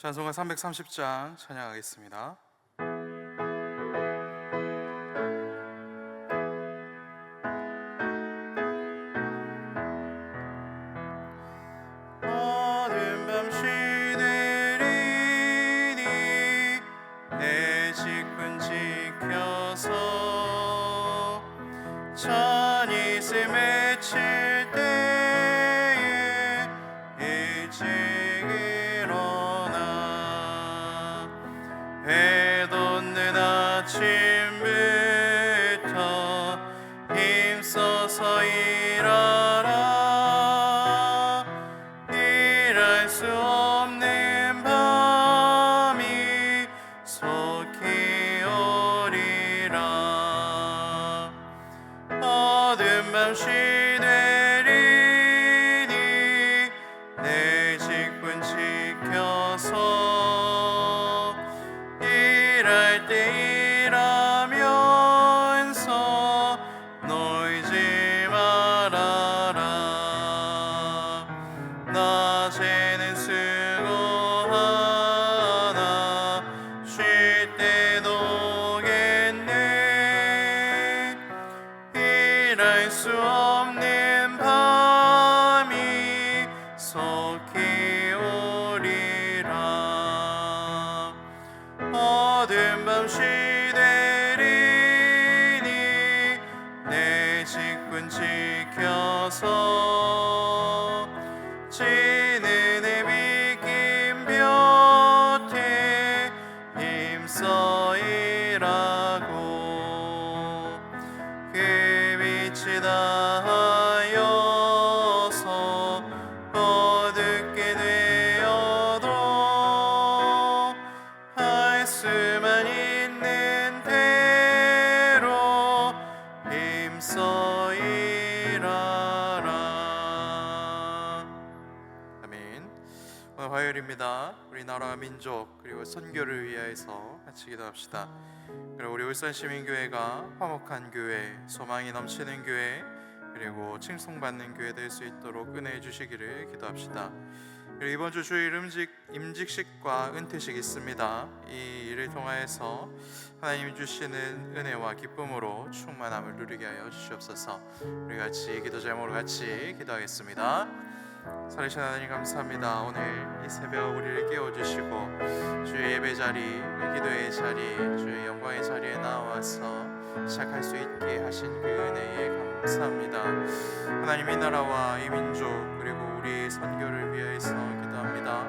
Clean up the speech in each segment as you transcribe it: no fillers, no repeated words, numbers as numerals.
찬송가 330장 찬양하겠습니다. 어두운 밤시 내리니 내 직분 지켜서 찬이슬 맺힐 때에 일찍 일어나 해 돋는 아침부터 힘써서 일하라. 일할 수 없는 밤이 속히 오리라. 어두운 밤시 내리니 내 직분 지켜서 일할 때 일하면서 놀지 말아라. 낮에는 수고하나 쉴 때도 오겠네. 일할 수 없는 밤이 속히 오리라. 어두운 밤시 내리니 내 직분 지켜서 지는 비긴 볕에 힘써 일하고 그 빛이 닿아여서 어둡게 되어도 할 수만 있는 대로 힘써 일하라. 아멘. 오늘 화요일입니다. 우리 나라 민족 그리고 선교를 위하여서 같이 기도합시다. 그리고 우리 울산시민교회가 화목한 교회, 소망이 넘치는 교회, 그리고 칭송받는 교회 될 수 있도록 은혜해 주시기를 기도합시다. 그리고 이번 주 주일 임직식과 은퇴식이 있습니다. 이 일을 통하여서 하나님이 주시는 은혜와 기쁨으로 충만함을 누리게 하여 주시옵소서. 우리 같이 기도 제목으로 같이 기도하겠습니다. 살아계신 하나님 감사합니다. 오늘 이 새벽 우리를 깨워주시고 주의 예배 자리, 기도의 자리, 주의 영광의 자리에 나와서 시작할 수 있게 하신 그 은혜에 감사합니다. 하나님, 이 나라와 이 민족 그리고 우리 선교를 위하여서 기도합니다.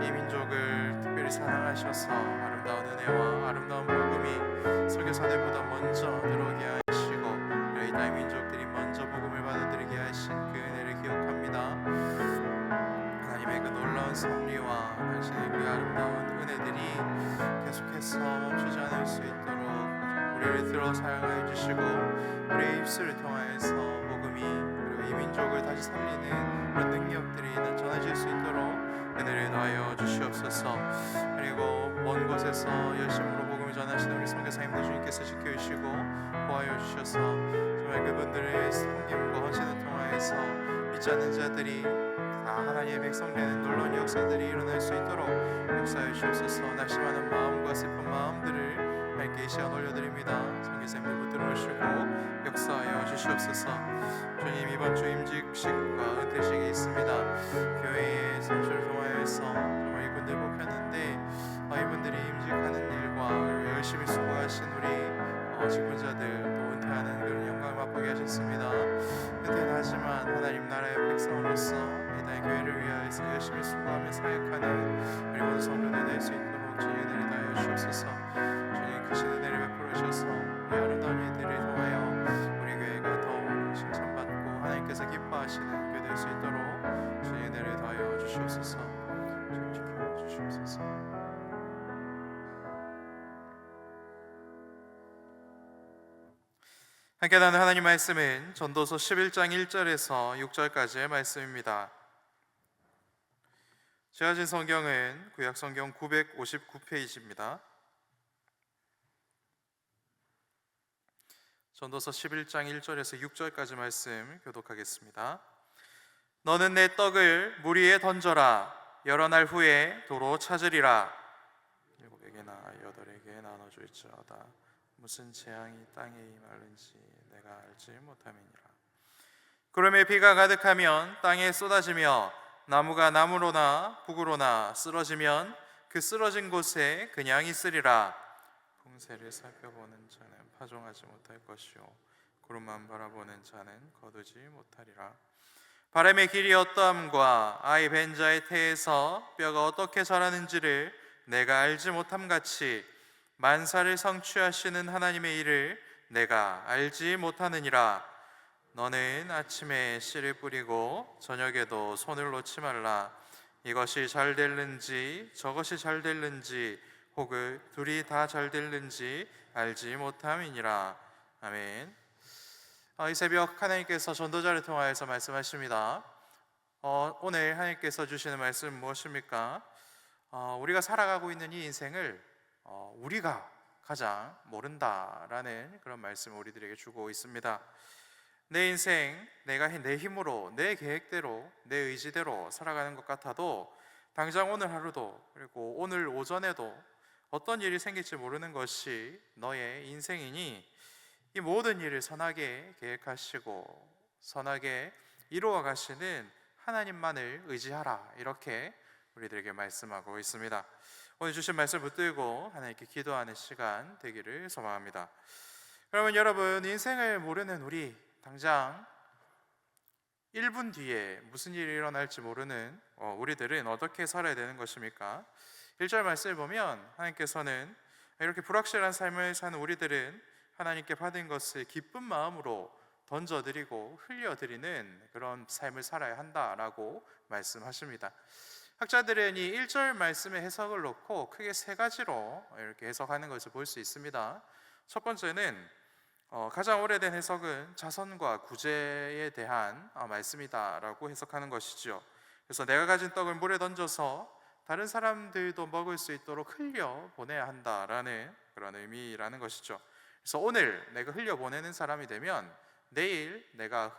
이 민족을 특별히 사랑하셔서 아름다운 은혜와 아름다운 복음이 선교사들보다 먼저 들어오게 하시고 이 땅의 민족들이 먼저 복음을 받아들이게 하신 그 은혜를 기억합니다. 하나님의 그 놀라운 섭리와 당신의 그 아름다운 은혜들이 계속해서 멈추지 않을 수 있도록 우리를 들어 사용하여 주시고 우리의 입술을 통하여서 복음이 그리고 이 민족을 다시 살리는 그런 능력들이 전해질 수 있도록 은혜를 더하여 주시옵소서. 그리고 먼 곳에서 열심으로 복음을 전하시는 우리 선교사님들 주님께서 지켜주시고 보호하여 주셔서 정말 그분들의 섬김과 헌신을 통하여서 믿지 않는 자들이 다 하나님의 백성 되는 놀라운 역사들이 일어날 수 있도록 역사해 주옵소서. 낙심하는 마음과 슬픈 마음들을 함께 이 시간 올려드립니다. 선교사님들 붙들어 오시고 역사하여 주시옵소서. 주님, 이번 주 임직식과 은퇴식이 있습니다. 교회의 선출을 통하여서 정말 이분들 뽑혔는데 이분들이 임직하는 일과 열심히 수고하신 우리 직분자들 또 은퇴하는 그런 영광을 맛보게 하셨습니다. 은퇴는 하지만 하나님 나라의 백성으로서 이 땅의 교회를 위하여서 열심히 수고하며 사역하는 우리 모든 성도들 될 수 있도록 주의 은혜를 다하여 주옵소서. 주님 크신 은혜를 베풀어 주셔서 이 아름다운 일들을 통하여 우리 교회가 더욱 칭찬받고 하나님께서 기뻐하시는 교회 될 수 있도록 주의 은혜를 다하여 주시옵소서. 주님 지켜 주시옵소서. 함께 나누는 하나님 말씀은 전도서 11장 1절에서 6절까지의 말씀입니다. 제가 진 성경은 구약성경 959페이지입니다. 전도서 11장 1절에서 6절까지 말씀 교독하겠습니다. 너는 내 떡을 물 위에 던져라. 여러 날 후에 도로 찾으리라. 7에게나 8에게 나눠줄지어다. 무슨 재앙이 땅에 임하는지 내가 알지 못함이니라. 구름에 비가 가득하면 땅에 쏟아지며 나무가 나무로나 북으로나 쓰러지면 그 쓰러진 곳에 그냥 있으리라. 풍세를 살펴보는 자는 파종하지 못할 것이요 구름만 바라보는 자는 거두지 못하리라. 바람의 길이 어떠함과 아이 벤 자의 태에서 뼈가 어떻게 자라는지를 내가 알지 못함같이 만사를 성취하시는 하나님의 일을 내가 알지 못하느니라. 너는 아침에 씨를 뿌리고 저녁에도 손을 놓지 말라. 이것이 잘 될는지 저것이 잘 될는지 혹은 둘이 다 잘 될는지 알지 못함이니라. 아멘. 이 새벽 하나님께서 전도자를 통하여서 말씀하십니다. 오늘 하나님께서 주시는 말씀은 무엇입니까? 우리가 살아가고 있는 이 인생을 우리가 가장 모른다라는 그런 말씀을 우리들에게 주고 있습니다. 내 인생, 내가 내 힘으로, 내 계획대로, 내 의지대로 살아가는 것 같아도 당장 오늘 하루도 그리고 오늘 오전에도 어떤 일이 생길지 모르는 것이 너의 인생이니 이 모든 일을 선하게 계획하시고 선하게 이루어 가시는 하나님만을 의지하라, 이렇게 우리들에게 말씀하고 있습니다. 오늘 주신 말씀 붙들고 하나님께 기도하는 시간 되기를 소망합니다. 그러면 여러분, 인생을 모르는 우리, 당장 1분 뒤에 무슨 일이 일어날지 모르는 우리들은 어떻게 살아야 되는 것입니까? 1절 말씀을 보면 하나님께서는 이렇게 불확실한 삶을 사는 우리들은 하나님께 받은 것을 기쁜 마음으로 던져드리고 흘려드리는 그런 삶을 살아야 한다라고 말씀하십니다. 학자들은 이 1절 말씀의 해석을 놓고 크게 세 가지로 이렇게 해석하는 것을 볼 수 있습니다. 첫 번째는 가장 오래된 해석은 자선과 구제에 대한 말씀이다라고 해석하는 것이죠. 그래서 내가 가진 떡을 물에 던져서 다른 사람들도 먹을 수 있도록 흘려 보내야 한다라는 그런 의미라는 것이죠. 그래서 오늘 내가 흘려 보내는 사람이 되면 내일 내가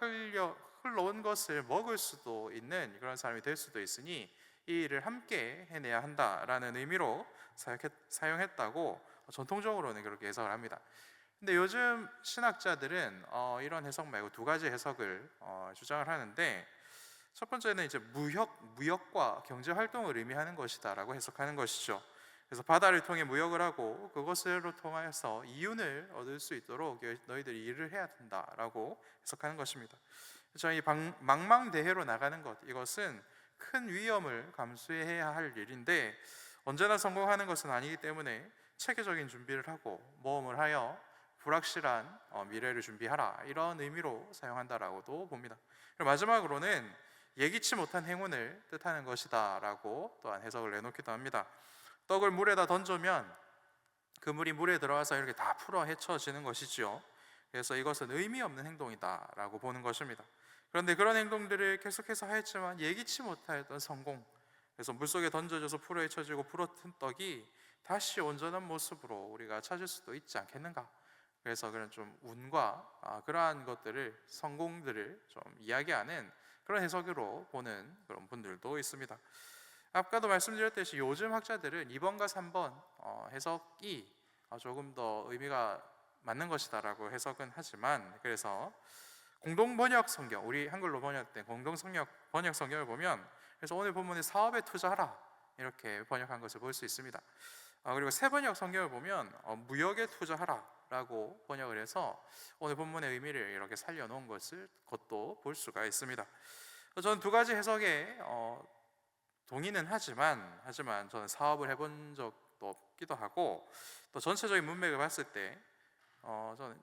흘러온 것을 먹을 수도 있는 그런 사람이 될 수도 있으니 이 일을 함께 해내야 한다라는 의미로 사용했다고 전통적으로는 그렇게 해석을 합니다. 근데 요즘 신학자들은 이런 해석 말고 두 가지 해석을 주장을 하는데, 첫 번째는 이제 무역과 경제 활동을 의미하는 것이다라고 해석하는 것이죠. 그래서 바다를 통해 무역을 하고 그것으로 통하여서 이윤을 얻을 수 있도록 너희들이 일을 해야 된다라고 해석하는 것입니다. 그래서 이 망망대해로 나가는 것, 이것은 큰 위험을 감수해야 할 일인데 언제나 성공하는 것은 아니기 때문에 체계적인 준비를 하고 모험을 하여 불확실한 미래를 준비하라, 이런 의미로 사용한다라고도 봅니다. 그리고 마지막으로는 예기치 못한 행운을 뜻하는 것이다 라고 또한 해석을 내놓기도 합니다. 떡을 물에다 던지면 그 물이 물에 들어와서 이렇게 다 풀어 헤쳐지는 것이지요. 그래서 이것은 의미 없는 행동이다 라고 보는 것입니다. 그런데 그런 행동들을 계속해서 하였지만 예기치 못하였던 성공, 그래서 물속에 던져져서 풀어 헤쳐지고 불어튼 떡이 다시 온전한 모습으로 우리가 찾을 수도 있지 않겠는가. 그래서 그런 좀 운과 그러한 것들을, 성공들을 좀 이야기하는 그런 해석으로 보는 그런 분들도 있습니다. 아까도 말씀드렸듯이 요즘 학자들은 2번과 3번 해석이 조금 더 의미가 맞는 것이다라고 해석은 하지만, 그래서 공동번역 성경, 우리 한글로 번역된 공동번역 성경을 보면, 그래서 오늘 본문에 사업에 투자하라 이렇게 번역한 것을 볼 수 있습니다. 그리고 새 번역 성경을 보면 무역에 투자하라 라고 번역을 해서 오늘 본문의 의미를 이렇게 살려놓은 것도 볼 수가 있습니다. 저는 두 가지 해석에 동의는 하지만 저는 사업을 해본 적도 없기도 하고, 또 전체적인 문맥을 봤을 때 저는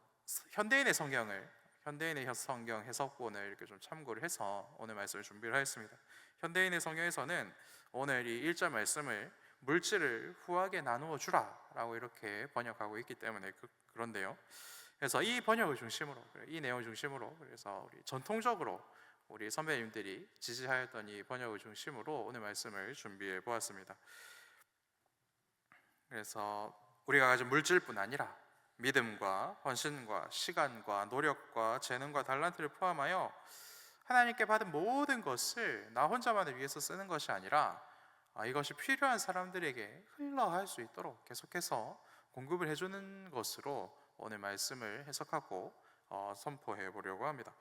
현대인의 성경 해석본을 이렇게 좀 참고를 해서 오늘 말씀을 준비를 하였습니다. 현대인의 성경에서는 오늘 이 1절 말씀을 물질을 후하게 나누어 주라 라고 이렇게 번역하고 있기 때문에 그런데요. 그래서 이 번역을 중심으로, 이 내용을 중심으로, 그래서 우리 전통적으로 우리 선배님들이 지지하였던 이 번역을 중심으로 오늘 말씀을 준비해 보았습니다. 그래서 우리가 가진 물질뿐 아니라 믿음과 헌신과 시간과 노력과 재능과 달란트를 포함하여 하나님께 받은 모든 것을 나 혼자만을 위해서 쓰는 것이 아니라 이것이 필요한 사람들에게 흘러갈 수 있도록 계속해서 공급을 해주는 것으로 오늘 말씀을 해석하고 선포해 보려고 합니다.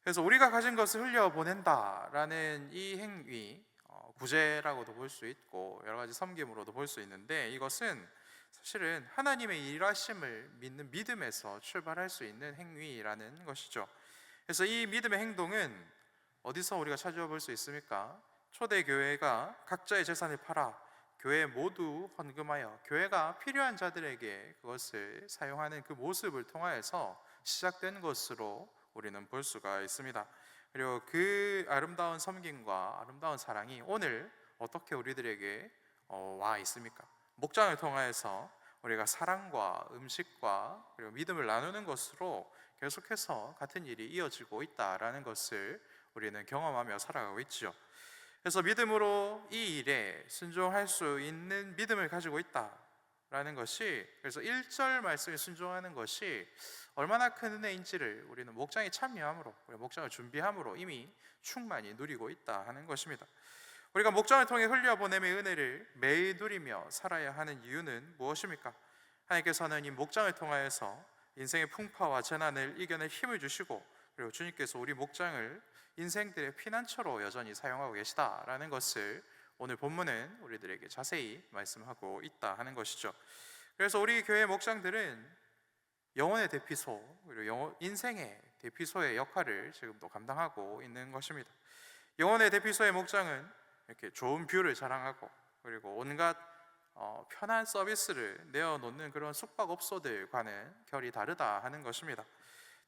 그래서 우리가 가진 것을 흘려보낸다라는 이 행위, 구제라고도 볼 수 있고 여러 가지 섬김으로도 볼 수 있는데, 이것은 사실은 하나님의 일하심을 믿는 믿음에서 출발할 수 있는 행위라는 것이죠. 그래서 이 믿음의 행동은 어디서 우리가 찾아볼 수 있습니까? 초대교회가 각자의 재산을 팔아 교회 모두 헌금하여 교회가 필요한 자들에게 그것을 사용하는 그 모습을 통하여서 시작된 것으로 우리는 볼 수가 있습니다. 그리고 그 아름다운 섬김과 아름다운 사랑이 오늘 어떻게 우리들에게 와 있습니까? 목장을 통하여서 우리가 사랑과 음식과 그리고 믿음을 나누는 것으로 계속해서 같은 일이 이어지고 있다라는 것을 우리는 경험하며 살아가고 있죠. 그래서 믿음으로 이 일에 순종할 수 있는 믿음을 가지고 있다라는 것이, 그래서 1절 말씀에 순종하는 것이 얼마나 큰 은혜인지를 우리는 목장에 참여함으로, 목장을 준비함으로 이미 충만히 누리고 있다 하는 것입니다. 우리가 목장을 통해 흘려보냄의 은혜를 매일 누리며 살아야 하는 이유는 무엇입니까? 하나님께서는 이 목장을 통하여서 인생의 풍파와 재난을 이겨낼 힘을 주시고, 그리고 주님께서 우리 목장을 인생들의 피난처로 여전히 사용하고 계시다라는 것을 오늘 본문은 우리들에게 자세히 말씀하고 있다 하는 것이죠. 그래서 우리 교회 목장들은 영혼의 대피소, 그리고 인생의 대피소의 역할을 지금도 감당하고 있는 것입니다. 영혼의 대피소의 목장은 이렇게 좋은 뷰를 자랑하고, 그리고 온갖 편한 서비스를 내어놓는 그런 숙박업소들과는 결이 다르다 하는 것입니다.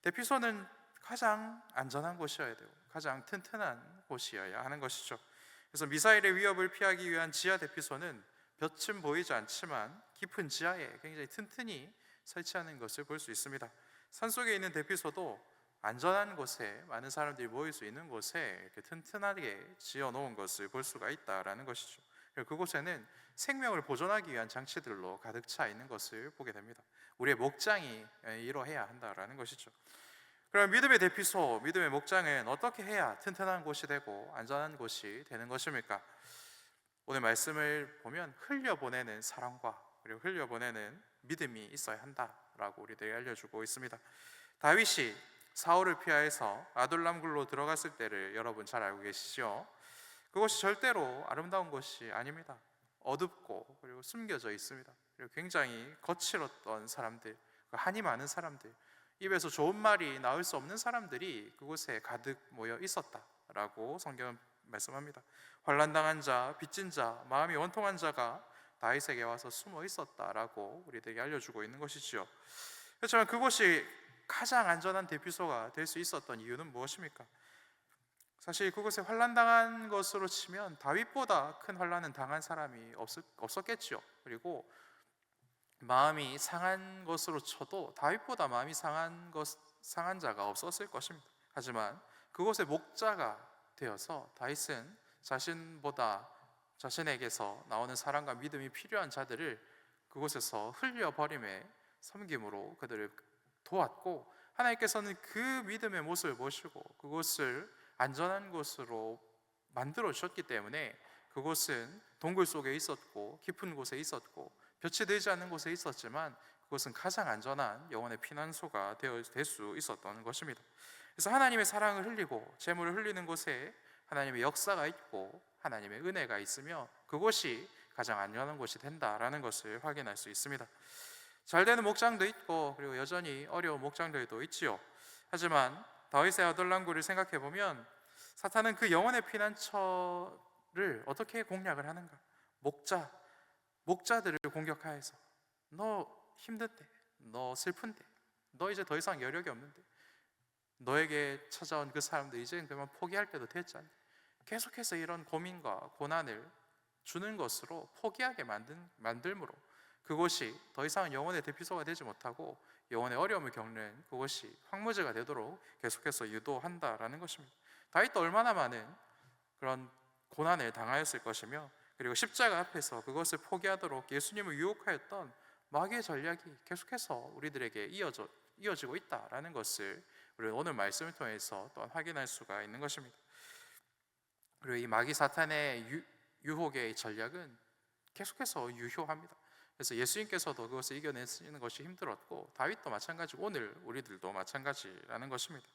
대피소는 가장 안전한 곳이어야 되고 가장 튼튼한 곳이어야 하는 것이죠. 그래서 미사일의 위협을 피하기 위한 지하 대피소는 볕은 보이지 않지만 깊은 지하에 굉장히 튼튼히 설치하는 것을 볼 수 있습니다. 산속에 있는 대피소도 안전한 곳에, 많은 사람들이 모일 수 있는 곳에 이렇게 튼튼하게 지어 놓은 것을 볼 수가 있다라는 것이죠. 그리고 그곳에는 생명을 보존하기 위한 장치들로 가득 차 있는 것을 보게 됩니다. 우리의 목장이 이러해야 한다라는 것이죠. 그럼 믿음의 대피소, 믿음의 목장은 어떻게 해야 튼튼한 곳이 되고 안전한 곳이 되는 것입니까? 오늘 말씀을 보면 흘려보내는 사랑과 그리고 흘려보내는 믿음이 있어야 한다라고 우리들이 알려주고 있습니다. 다윗이 사울을 피하여서 아둘람 굴로 들어갔을 때를 여러분 잘 알고 계시죠? 그것이 절대로 아름다운 곳이 아닙니다. 어둡고 그리고 숨겨져 있습니다. 그리고 굉장히 거칠었던 사람들, 한이 많은 사람들, 입에서 좋은 말이 나올 수 없는 사람들이 그곳에 가득 모여 있었다라고 성경은 말씀합니다. 환난당한 자, 빚진 자, 마음이 원통한 자가 다윗에게 와서 숨어 있었다라고 우리들에게 알려주고 있는 것이죠. 그렇지만 그곳이 가장 안전한 대피소가 될 수 있었던 이유는 무엇입니까? 사실 그곳에 환난당한 것으로 치면 다윗보다 큰 환난은 당한 사람이 없었겠죠. 그리고 마음이 상한 것으로 쳐도 다윗보다 마음이 상한 자가 없었을 것입니다. 하지만 그곳의 목자가 되어서 다윗은 자신에게서 나오는 사랑과 믿음이 필요한 자들을 그곳에서 흘려버림에 섬김으로 그들을 도왔고, 하나님께서는 그 믿음의 모습을 보시고 그곳을 안전한 곳으로 만들어 주셨기 때문에 그곳은 동굴 속에 있었고 깊은 곳에 있었고 볕이 되지 않는 곳에 있었지만 그것은 가장 안전한 영혼의 피난소가 될 수 있었던 것입니다. 그래서 하나님의 사랑을 흘리고 재물을 흘리는 곳에 하나님의 역사가 있고 하나님의 은혜가 있으며 그곳이 가장 안전한 곳이 된다라는 것을 확인할 수 있습니다. 잘 되는 목장도 있고 그리고 여전히 어려운 목장들도 있지요. 하지만 다윗의 아둘람굴을 생각해 보면 사탄은 그 영혼의 피난처를 어떻게 공략을 하는가? 목자들을 공격하여서 너 힘든데, 너 슬픈데, 너 이제 더 이상 여력이 없는데, 너에게 찾아온 그 사람들 이제 그만 포기할 때도 됐잖아. 계속해서 이런 고민과 고난을 주는 것으로 포기하게 만들므로 그곳이 더 이상 영혼의 대피소가 되지 못하고 영혼의 어려움을 겪는 그것이 황무지가 되도록 계속해서 유도한다라는 것입니다. 다윗도 얼마나 많은 그런 고난을 당하였을 것이며, 그리고 십자가 앞에서 그것을 포기하도록 예수님을 유혹하였던 마귀의 전략이 계속해서 우리들에게 이어지고 있다라는 것을 우리는 오늘 말씀을 통해서 또한 확인할 수가 있는 것입니다. 그리고 이 마귀 사탄의 유혹의 전략은 계속해서 유효합니다. 그래서 예수님께서도 그것을 이겨내시는 것이 힘들었고 다윗도 마찬가지고 오늘 우리들도 마찬가지라는 것입니다.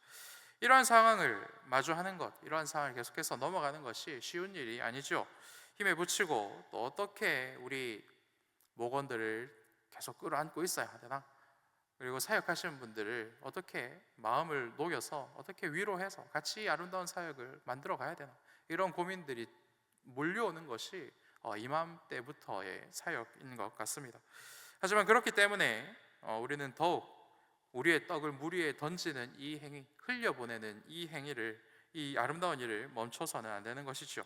이러한 상황을 마주하는 것, 이러한 상황을 계속해서 넘어가는 것이 쉬운 일이 아니죠. 힘에 부치고 또 어떻게 우리 목원들을 계속 끌어안고 있어야 되나? 그리고 사역하시는 분들을 어떻게 마음을 녹여서 어떻게 위로해서 같이 아름다운 사역을 만들어 가야 되나? 이런 고민들이 몰려오는 것이 이맘때부터의 사역인 것 같습니다. 하지만 그렇기 때문에 우리는 더욱 우리의 떡을 물 위에 던지는 이 행위, 흘려보내는 이 행위를, 이 아름다운 일을 멈춰서는 안 되는 것이죠.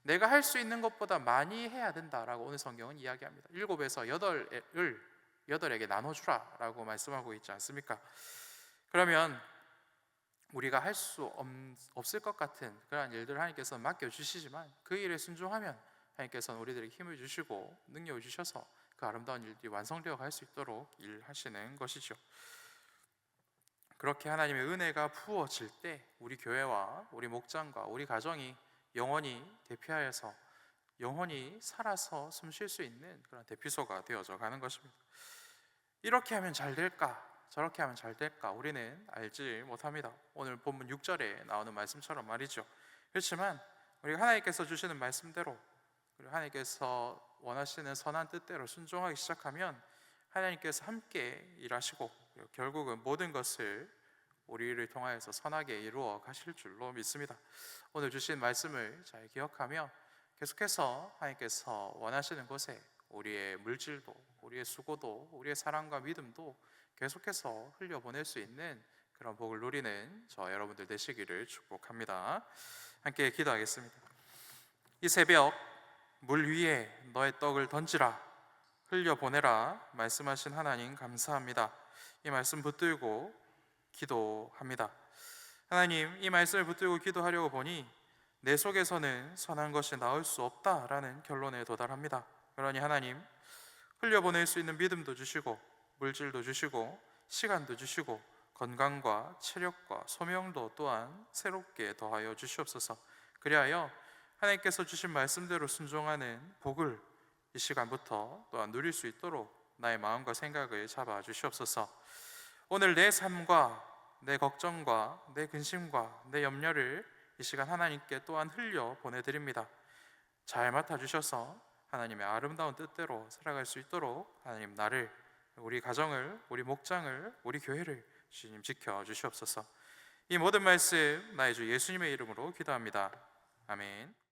내가 할 수 있는 것보다 많이 해야 된다라고 오늘 성경은 이야기합니다. 7에서 8에게 나눠주라 라고 말씀하고 있지 않습니까? 그러면 우리가 할 수 없을 것 같은 그러한 일들을 하나님께서 맡겨주시지만 그 일에 순종하면 하나님께서는 우리들에게 힘을 주시고 능력을 주셔서 그 아름다운 일들이 완성되어 갈 수 있도록 일하시는 것이죠. 그렇게 하나님의 은혜가 부어질 때 우리 교회와 우리 목장과 우리 가정이 영원히 대피하여서 영원히 살아서 숨 쉴 수 있는 그런 대피소가 되어져 가는 것입니다. 이렇게 하면 잘 될까? 저렇게 하면 잘 될까? 우리는 알지 못합니다. 오늘 본문 6절에 나오는 말씀처럼 말이죠. 그렇지만 우리가 하나님께서 주시는 말씀대로 그리고 하나님께서 원하시는 선한 뜻대로 순종하기 시작하면 하나님께서 함께 일하시고 결국은 모든 것을 우리를 통하여서 선하게 이루어 가실 줄로 믿습니다. 오늘 주신 말씀을 잘 기억하며 계속해서 하나님께서 원하시는 곳에 우리의 물질도, 우리의 수고도, 우리의 사랑과 믿음도 계속해서 흘려보낼 수 있는 그런 복을 누리는 저 여러분들 되시기를 축복합니다. 함께 기도하겠습니다. 이 새벽 물 위에 너의 떡을 던지라, 흘려보내라 말씀하신 하나님 감사합니다. 이 말씀 붙들고 기도합니다. 하나님, 이 말씀을 붙들고 기도하려고 보니 내 속에서는 선한 것이 나올 수 없다라는 결론에 도달합니다. 그러니 하나님, 흘려보낼 수 있는 믿음도 주시고 물질도 주시고 시간도 주시고 건강과 체력과 소명도 또한 새롭게 더하여 주시옵소서. 그리하여 하나님께서 주신 말씀대로 순종하는 복을 이 시간부터 또한 누릴 수 있도록 나의 마음과 생각을 잡아 주시옵소서. 오늘 내 삶과 내 걱정과 내 근심과 내 염려를 이 시간 하나님께 또한 흘려 보내드립니다. 잘 맡아주셔서 하나님의 아름다운 뜻대로 살아갈 수 있도록 하나님 나를, 우리 가정을, 우리 목장을, 우리 교회를 주님 지켜주시옵소서. 이 모든 말씀 나의 주 예수님의 이름으로 기도합니다. 아멘.